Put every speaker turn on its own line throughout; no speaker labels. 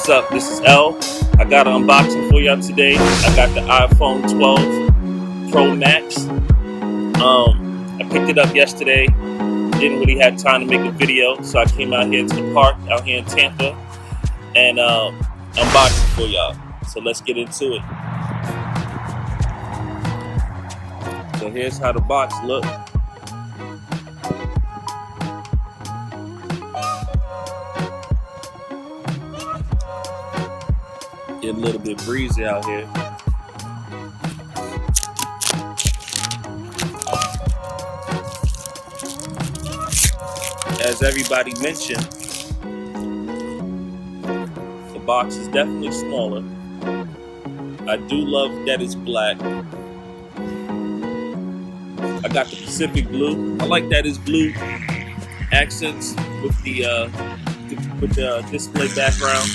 What's up? This is L. I got an unboxing for y'all today. I got the iPhone 12 Pro Max. I picked it up yesterday. Didn't really have time to make a video, so I came out here to the park out here in Tampa and unboxed it for y'all. So let's get into it. So here's how the box looks. Get a little bit breezy out here. As everybody mentioned, the box is definitely smaller. I do love that it's black. I got the Pacific blue. I like that it's blue accents with the display background.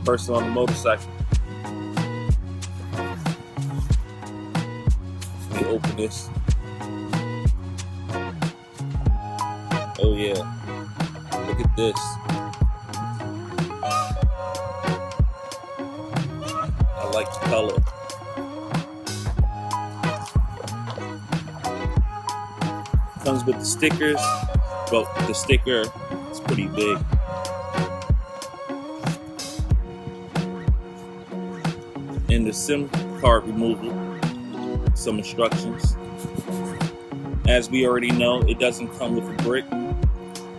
Person on the motorcycle. Let me open this. Oh yeah, look at this. I like the color. Comes with the stickers, but the sticker is pretty big. And the SIM card removal, some instructions. As we already know, it doesn't come with a brick,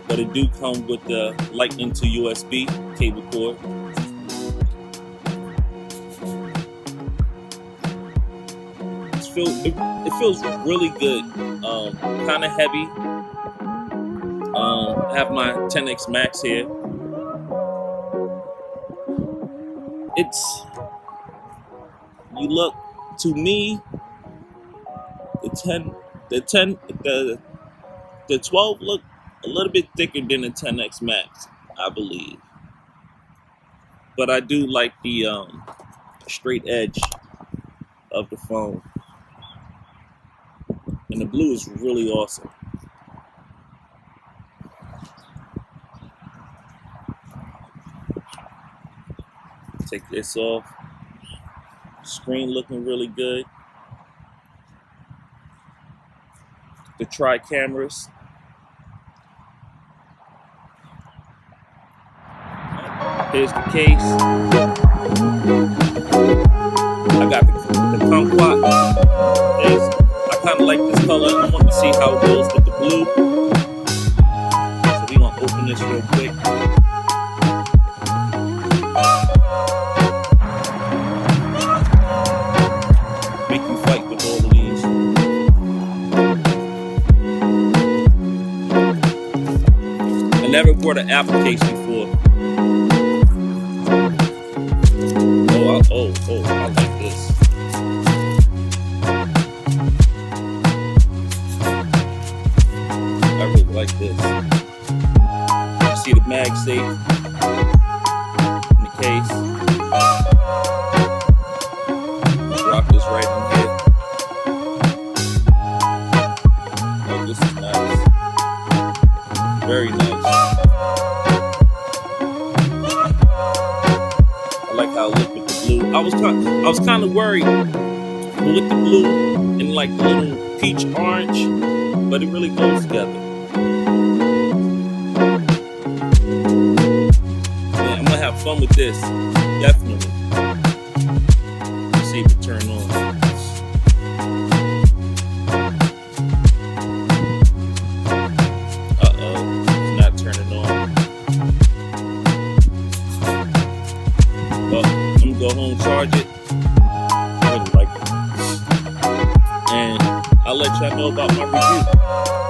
but it do come with the Lightning to USB cable cord. It feels really good, kind of heavy. I have my 10X Max here. You look, to me, the 12 look a little bit thicker than the 10X Max, I believe. But I do like the straight edge of the phone. And the blue is really awesome. Take this off. Screen looking really good. The tri-cameras. Here's the case. I got the kumquat. I kind of like this color. I want to see how it goes with the blue. So we're going to open this real quick. Make you fight with all of these. I never bought an application before. I like this. I really like this. You see the MagSafe in the case. Drop this right in here. Oh, this is nice. Very nice. I like how it looked with the blue. I was kind of worried with the blue and like the little peach orange, but it really goes together. Yeah, I'm gonna have fun with this, definitely. Let's see if it turns on. It's not turning on. Well, I'm gonna go home, charge it. I really like it. And I'll let y'all know about my review.